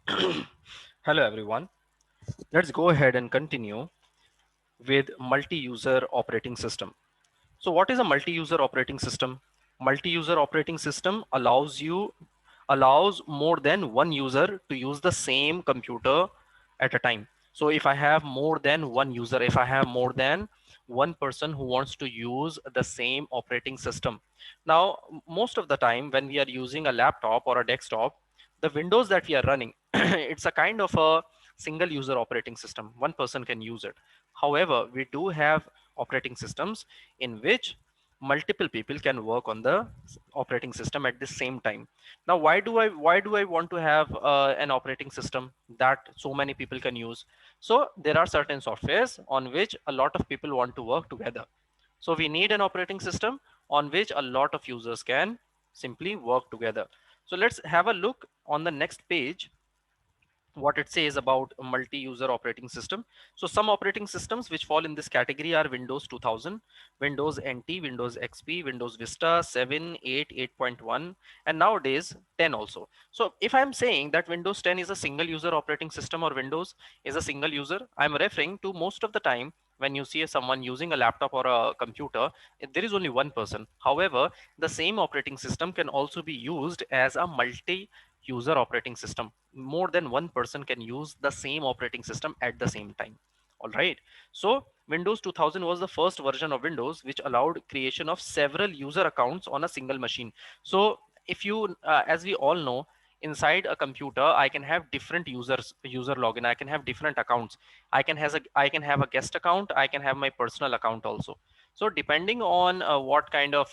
Hello everyone. Let's go ahead and continue with multi-user operating system. So what is a multi-user operating system? Multi-user operating system allows more than one user to use the same computer at a time. So if I have more than one user, if I have more than one person who wants to use the same operating system. Now, most of the time when we are using a laptop or a desktop, the Windows that we are running, it's a kind of a single user operating system. One person can use it. However, we do have operating systems in which multiple people can work on the operating system at the same time. Now, why do I want to have an operating system that so many people can use? So there are certain softwares on which a lot of people want to work together. So we need an operating system on which a lot of users can simply work together. So let's have a look on the next page what it says about a multi-user operating system. So some operating systems which fall in this category are Windows 2000, Windows NT, Windows XP, Windows Vista 7, 8, 8.1, and nowadays 10 also. So if I'm saying that Windows 10 is a single user operating system or Windows is a single user, I'm referring to most of the time when you see someone using a laptop or a computer, there is only one person. However, the same operating system can also be used as a multi user operating system. More than one person can use the same operating system at the same time. All right. So Windows 2000 was the first version of Windows which allowed creation of several user accounts on a single machine. So if you as we all know, inside a computer I can have different user login, I can have different accounts. I can have a guest account, I can have my personal account also. So depending on what kind of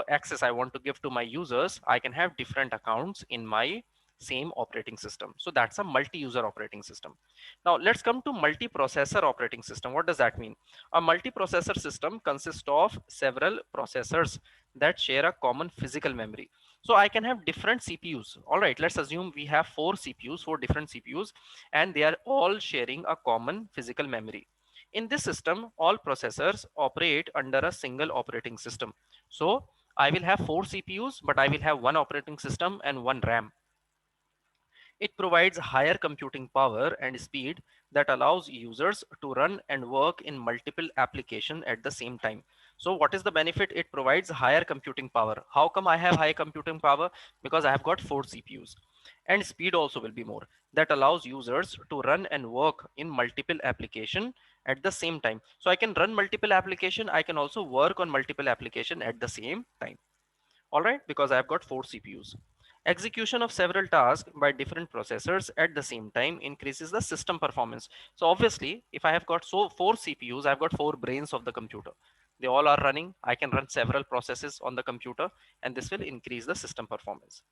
access I want to give to my users, I can have different accounts in my same operating system. So that's a multi-user operating system. Now let's come to multi-processor operating system. What does that mean? A multi-processor system consists of several processors that share a common physical memory. So I can have different CPUs. All right, let's assume we have four different CPUs, and they are all sharing a common physical memory. In this system, all processors operate under a single operating system. So I will have four CPUs, but I will have one operating system and one RAM. It provides higher computing power and speed that allows users to run and work in multiple applications at the same time. So what is the benefit? It provides higher computing power. How come I have high computing power? Because I have got four CPUs. And speed also will be more. That allows users to run and work in multiple application at the same time. So I can run multiple application. I can also work on multiple application at the same time. All right, because I've got four CPUs. Execution of several tasks by different processors at the same time increases the system performance. So obviously, if I have got four CPUs, I've got four brains of the computer. They all are running. I can run several processes on the computer, and this will increase the system performance.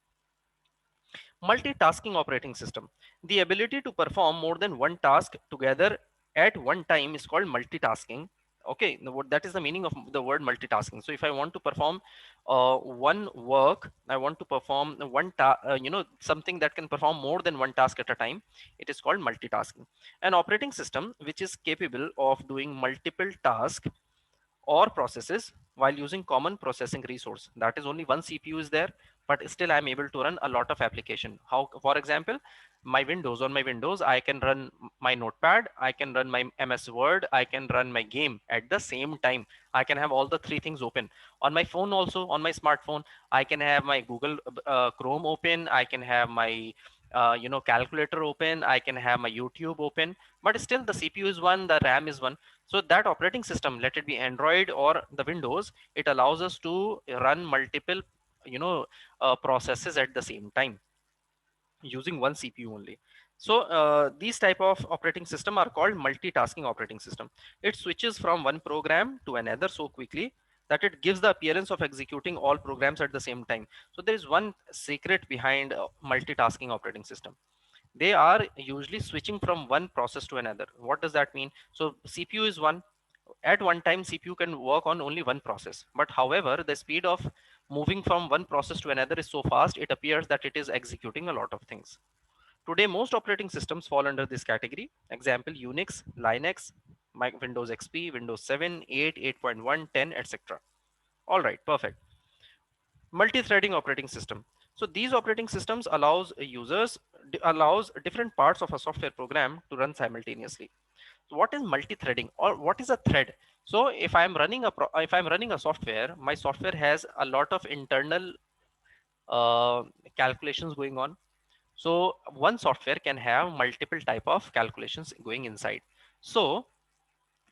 Multitasking operating system. The ability to perform more than one task together at one time is called multitasking. Okay, that is the meaning of the word multitasking. So if I want to perform one work, I want to perform something that can perform more than one task at a time, it is called multitasking. An operating system which is capable of doing multiple tasks or processes while using common processing resource. That is, only one CPU is there, but still I'm able to run a lot of application. How? For example, on my Windows, I can run my Notepad, I can run my MS Word, I can run my game at the same time. I can have all the three things open. On my phone also, on my smartphone, I can have my Google Chrome open, I can have my calculator open, I can have my YouTube open, but still the CPU is one, the RAM is one. So that operating system, let it be Android or the Windows, it allows us to run multiple processes at the same time using one CPU only. So these type of operating system are called multitasking operating system. It switches from one program to another so quickly that it gives the appearance of executing all programs at the same time. So there is one secret behind multitasking operating system. They are usually switching from one process to another. What does that mean? So CPU is one. At one time, CPU can work on only one process. But however, the speed of moving from one process to another is so fast, it appears that it is executing a lot of things. Today, most operating systems fall under this category. Example, Unix, Linux, Windows XP, Windows 7, 8, 8.1, 10, etc. All right, perfect. Multi-threading operating system. So these operating systems allows different parts of a software program to run simultaneously. So what is multi-threading, or what is a thread? So if I'm running a software, my software has a lot of internal uh, calculations going on. So one software can have multiple type of calculations going inside. So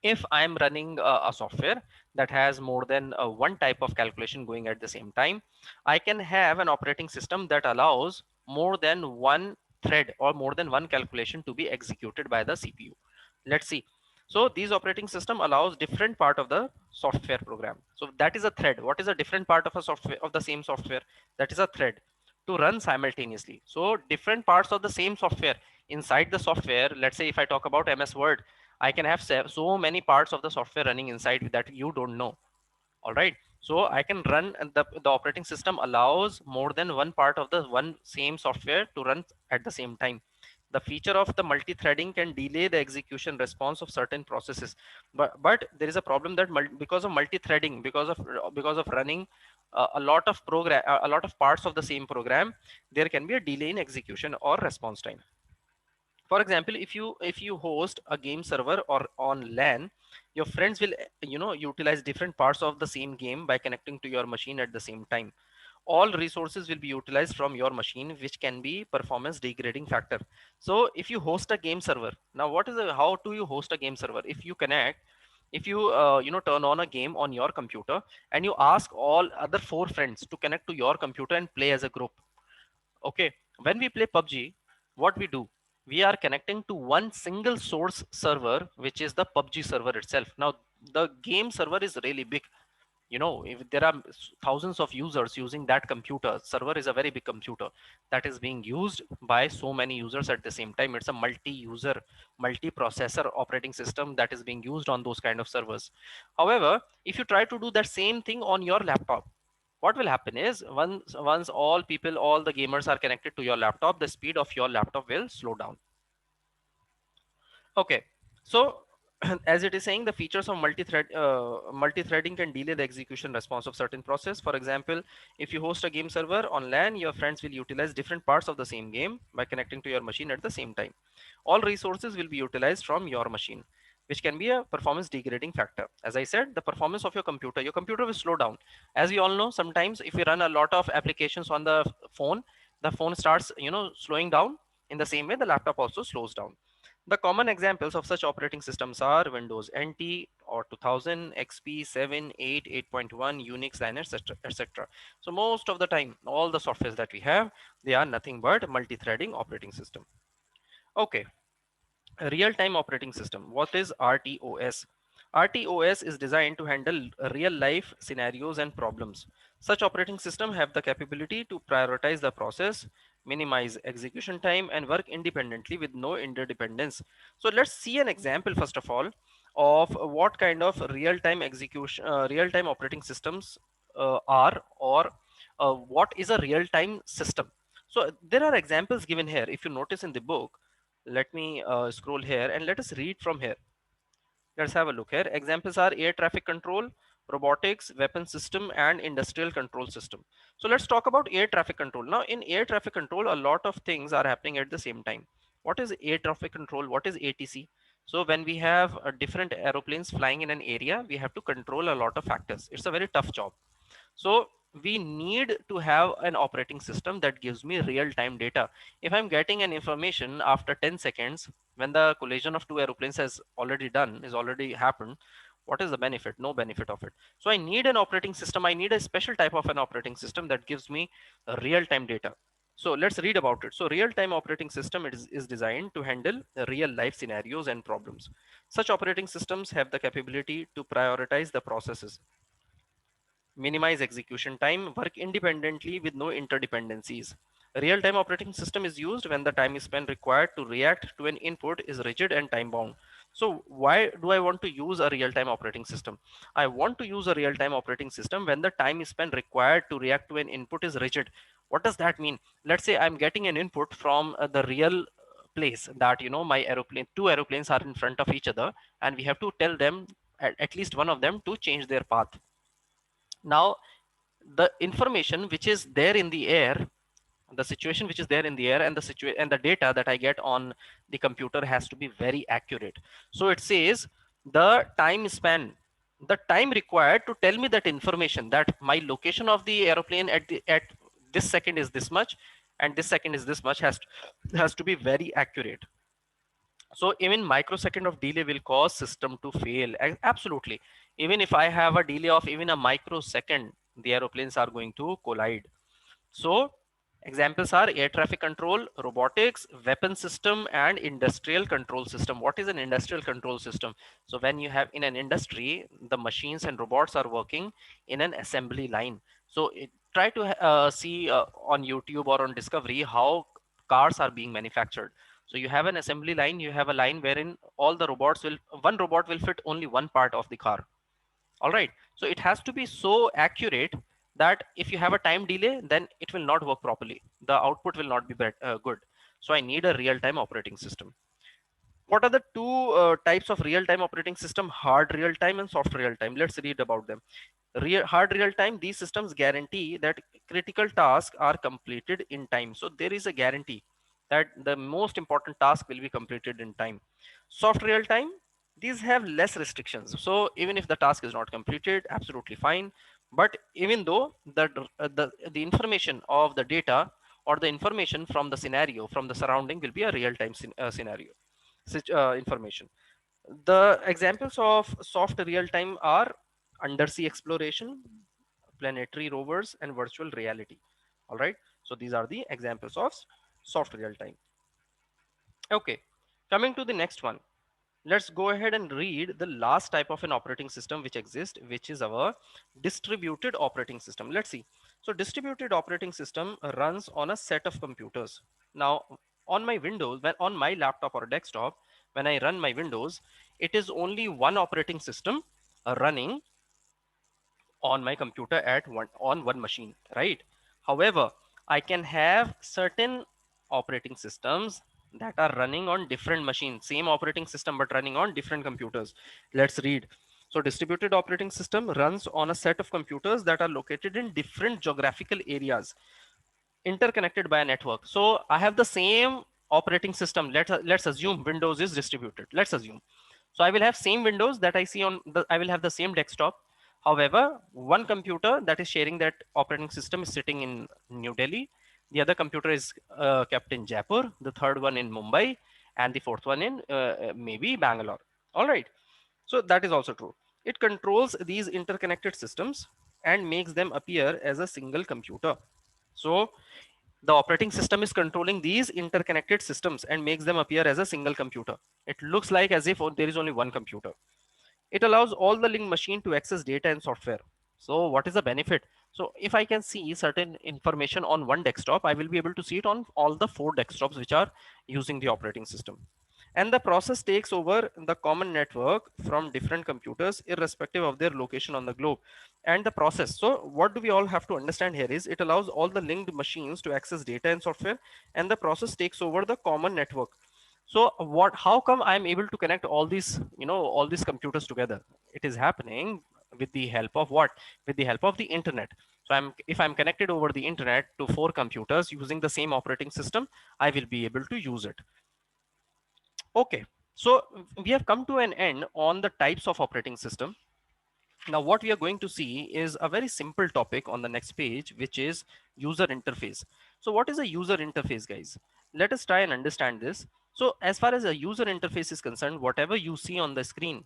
if I'm running a software that has more than one type of calculation going at the same time, I can have an operating system that allows more than one thread or more than one calculation to be executed by the CPU. Let's see. So these operating system allows different part of the software program. So that is a thread. What is a different part of a software of the same software? That is a thread to run simultaneously. So different parts of the same software inside the software. Let's say if I talk about MS Word, I can have so many parts of the software running inside that you don't know. All right. So I can run, and the operating system allows more than one part of the one same software to run at the same time. The feature of the multi-threading can delay the execution response of certain processes. But there is a problem that because of multi-threading, because of running a lot of parts of the same program, there can be a delay in execution or response time. For example, if you host a game server or on LAN, your friends will utilize different parts of the same game by connecting to your machine at the same time. All resources will be utilized from your machine, which can be performance degrading factor. So if you host a game server, now how do you host a game server? If you turn on a game on your computer and you ask all other four friends to connect to your computer and play as a group. Okay, when we play PUBG, what we do? We are connecting to one single source server, which is the PUBG server itself. Now, the game server is really big. If there are thousands of users using that computer, server is a very big computer that is being used by so many users at the same time. It's a multi-user, multi-processor operating system that is being used on those kind of servers. However, if you try to do that same thing on your laptop, what will happen is once all the gamers are connected to your laptop, the speed of your laptop will slow down. Okay, so as it is saying, the features of multi-threading can delay the execution response of certain process. For example, if you host a game server on LAN, your friends will utilize different parts of the same game by connecting to your machine at the same time. All resources will be utilized from your machine, which can be a performance degrading factor. As I said, the performance of your computer will slow down. As we all know, sometimes if we run a lot of applications on the phone starts slowing down. In the same way, the laptop also slows down. The common examples of such operating systems are Windows NT or 2000, XP, 7, 8, 8.1, Unix, Linux, etc., etc. So most of the time, all the softwares that we have, they are nothing but multi-threading operating system. Okay, real-time operating system. What is RTOS? RTOS is designed to handle real-life scenarios and problems. Such operating systems have the capability to prioritize the process, minimize execution time, and work independently with no interdependence. So let's see an example first of all of what kind of real-time operating systems are, or what is a real-time system. So there are examples given here. If you notice in the book, let me scroll here and let us read from here. Let's have a look here. Examples are air traffic control, robotics, weapon system, and industrial control system. So let's talk about air traffic control. Now in air traffic control, a lot of things are happening at the same time. What is air traffic control? What is ATC? So when we have different aeroplanes flying in an area, we have to control a lot of factors. It's a very tough job. So we need to have an operating system that gives me real-time data. If I'm getting an information after 10 seconds, when the collision of two aeroplanes is already happened, what is the benefit? No benefit of it. So I need an operating system. I need a special type of an operating system that gives me real-time data. So let's read about it. So real-time operating system is designed to handle real life scenarios and problems. Such operating systems have the capability to prioritize the processes, minimize execution time, work independently with no interdependencies. A real-time operating system is used when the time span required to react to an input is rigid and time-bound. So why do I want to use a real-time operating system? I want to use a real-time operating system when the time span required to react to an input is rigid. What does that mean? Let's say I'm getting an input from the real place that two aeroplanes are in front of each other, and we have to tell them, at least one of them, to change their path. Now the information which is there in the air, the situation which is there in the air, and the situation and the data that I get on the computer has to be very accurate. So it says the time span, the time required to tell me that information, that my location of the aeroplane at this second is this much and this second is this much, has to be very accurate. So even microsecond of delay will cause system to fail. Absolutely. Even if I have a delay of even a microsecond, the aeroplanes are going to collide. So examples are air traffic control, robotics, weapon system, and industrial control system. What is an industrial control system? So when you have in an industry, the machines and robots are working in an assembly line. So try to see on YouTube or on Discovery how cars are being manufactured. So you have an assembly line, you have a line wherein all the robots will, one robot will fit only one part of the car. All right. So it has to be so accurate that if you have a time delay, then it will not work properly. The output will not be good. So I need a real-time operating system. What are the two types of real-time operating system? Hard real-time and soft real-time. Let's read about them. Hard real-time, these systems guarantee that critical tasks are completed in time. So there is a guarantee that the most important task will be completed in time. Soft real-time, these have less restrictions. So even if the task is not completed, absolutely fine. But even though the information of the data or the information from the scenario, from the surrounding, will be a real-time scenario information. The examples of soft real-time are undersea exploration, planetary rovers, and virtual reality. All right. So these are the examples of soft real-time. Okay. Coming to the next one. Let's go ahead and read the last type of an operating system which exists, which is our distributed operating system. Let's see. So distributed operating system runs on a set of computers. Now on my Windows, when on my laptop or desktop, when I run my Windows, it is only one operating system running on my computer at one machine, right? However, I can have certain operating systems that are running on different machines, same operating system but running on different computers. Let's read. So distributed operating system runs on a set of computers that are located in different geographical areas, interconnected by a network. So I have the same operating system. Let's assume Windows is distributed. Let's assume. So I will have same Windows that I see on the, I will have the same desktop. However, one computer that is sharing that operating system is sitting in New Delhi. The other computer is kept in Jaipur. The third one in Mumbai, and the fourth one in maybe Bangalore. All right. So that is also true. It controls these interconnected systems and makes them appear as a single computer. So the operating system is controlling these interconnected systems and makes them appear as a single computer. It looks like as if there is only one computer. It allows all the linked machine to access data and software. So what is the benefit? So if I can see certain information on one desktop, I will be able to see it on all the four desktops which are using the operating system. And the process takes over the common network from different computers irrespective of their location on the globe. And the process, so what do we all have to understand here is it allows all the linked machines to access data and software, and the process takes over the common network. So what, how come I'm able to connect all these, all these computers together? It is happening with the help of what? With the help of the internet. So if I'm connected over the internet to four computers using the same operating system, I will be able to use it. Okay, so we have come to an end on the types of operating system. Now what we are going to see is a very simple topic on the next page, which is user interface. So what is a user interface, guys? Let us try and understand this. So as far as a user interface is concerned, whatever you see on the screen,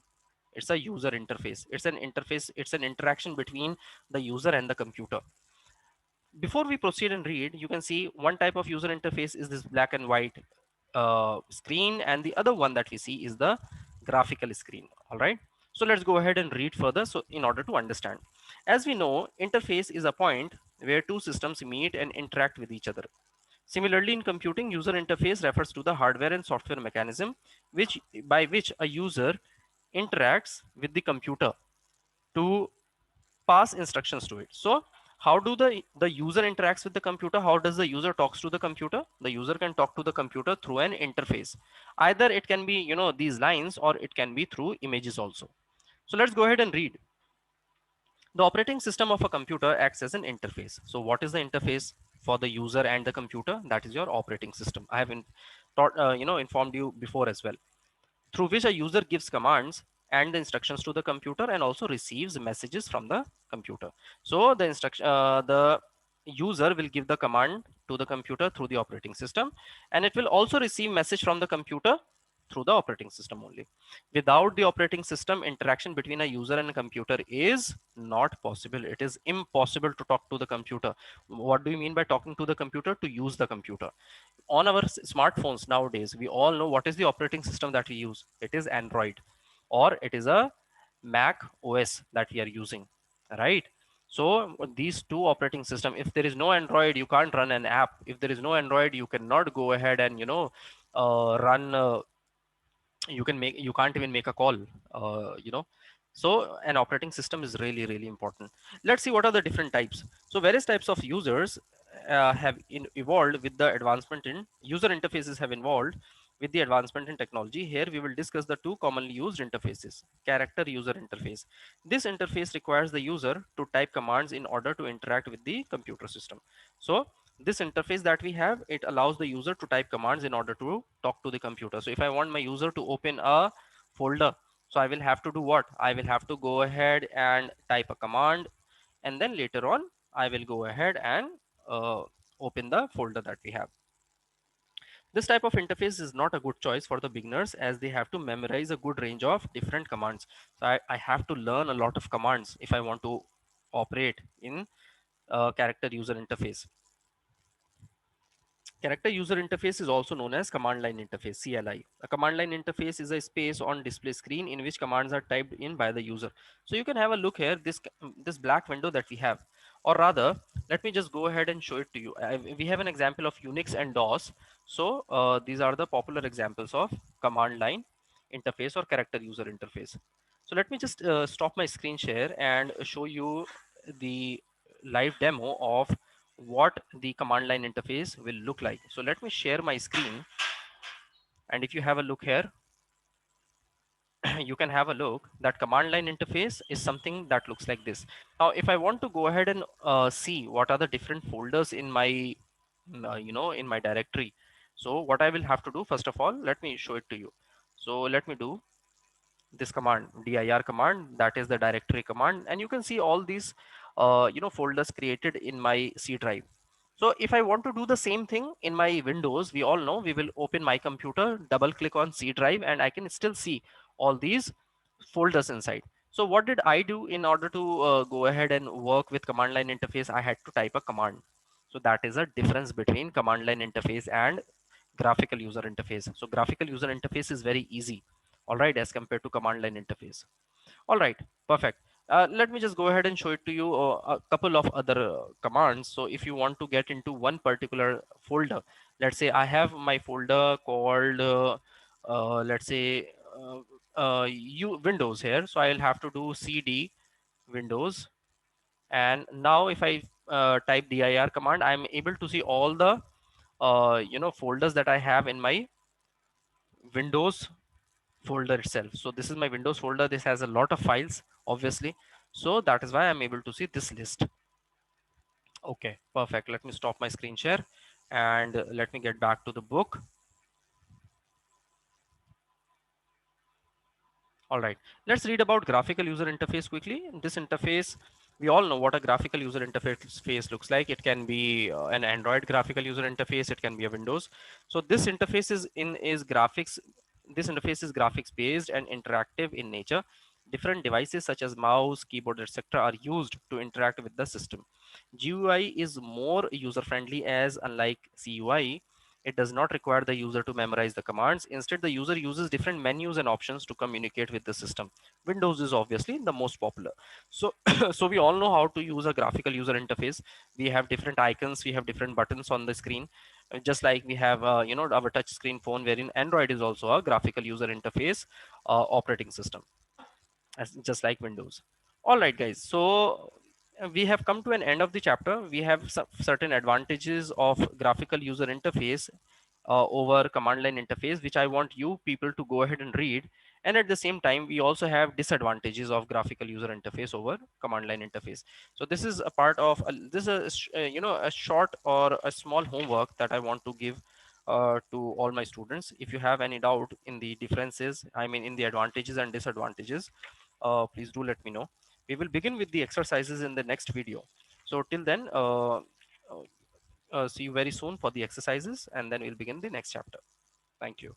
it's a user interface. It's an interface, it's an interaction between the user and the computer. Before we proceed and read, you can see one type of user interface is this black and white screen, and the other one that we see is the graphical screen. All right, so let's go ahead and read further, so in order to understand. As we know, interface is a point where two systems meet and interact with each other. Similarly, in computing, user interface refers to the hardware and software mechanism by which a user interacts with the computer to pass instructions to it. So how do the user interacts with the computer? How does the user talks to the computer? The user can talk to the computer through an interface. Either it can be, these lines, or it can be through images also. So let's go ahead and read. The operating system of a computer acts as an interface. So what is the interface? for the user and the computer, that is your operating system. I have informed you before as well, through which a user gives commands and the instructions to the computer and also receives messages from the computer. So the user will give the command to the computer through the operating system, and it will also receive message from the computer through the operating system only. Without the operating system, interaction between a user and a computer is not possible. It is impossible to talk to the computer. What do you mean by talking to the computer? To use the computer. On our smartphones nowadays, we all know what is the operating system that we use. It is Android, or it is a Mac OS that we are using, right? So these two operating system, if there is no Android, you can't run an app. If there is no Android, you cannot go ahead and run you can't even make a call. So an operating system is really, really important. Let's see what are the different types. So various types of users evolved with the advancement in user interfaces have evolved with the advancement in technology. Here we will discuss the two commonly used interfaces. Character user interface. This interface requires the user to type commands in order to interact with the computer system. So this interface that we have, it allows the user to type commands in order to talk to the computer. So if I want my user to open a folder, so I will have to do what? I will have to go ahead and type a command, and then later on I will go ahead and uh, open the folder that we have. This type of interface is not a good choice for the beginners, as they have to memorize a good range of different commands. So I have to learn a lot of commands if I want to operate in character user interface. Character user interface is also known as command line interface, CLI. A command line interface is a space on display screen in which commands are typed in by the user. So you can have a look here, this black window that we have, or rather, let me just go ahead and show it to you. We have an example of Unix and DOS. So these are the popular examples of command line interface or character user interface. So let me just stop my screen share and show you the live demo of what the command line interface will look like. So let me share my screen, and if you have a look here, you can have a look that command line interface is something that looks like this. Now if I want to go ahead and see what are the different folders in my in my directory, so what I will have to do, first of all, let me show it to you. So let me do this command, dir command, that is the directory command, and you can see all these folders created in my C drive. So if I want to do the same thing in my Windows, we all know, we will open my computer, double click on C drive, and I can still see all these folders inside. So what did I do in order to go ahead and work with command line interface? I had to type a command. So that is a difference between command line interface and graphical user interface. So graphical user interface is very easy, all right, as compared to command line interface. All right, perfect. Let me just go ahead and show it to you a couple of other commands. So if you want to get into one particular folder, let's say I have my folder called let's say Windows here. So I'll have to do cd Windows, and now if I type dir command, I'm able to see all the folders that I have in my Windows folder itself. So this is my Windows folder. This has a lot of files, obviously. So that is why I'm able to see this list. Okay, perfect. Let me stop my screen share and let me get back to the book. All right, let's read about graphical user interface quickly. In this interface, we all know what a graphical user interface looks like. It can be an Android graphical user interface. It can be a Windows. So this interface is graphics. This interface is graphics based and interactive in nature. Different devices such as mouse, keyboard, etc. are used to interact with the system. GUI is more user friendly, as unlike CUI, it does not require the user to memorize the commands. Instead, the user uses different menus and options to communicate with the system. Windows is obviously the most popular. So, so we all know how to use a graphical user interface. We have different icons, we have different buttons on the screen, just like we have, our touch screen phone, wherein Android is also a graphical user interface operating system, as just like Windows. All right, guys. So we have come to an end of the chapter. We have some certain advantages of graphical user interface over command line interface, which I want you people to go ahead and read. And at the same time, we also have disadvantages of graphical user interface over command line interface. So this is a part of this is a short or a small homework that I want to give to all my students. If you have any doubt in the differences, I mean in the advantages and disadvantages, please do let me know. We will begin with the exercises in the next video. So till then, see you very soon for the exercises, and then we'll begin the next chapter. Thank you.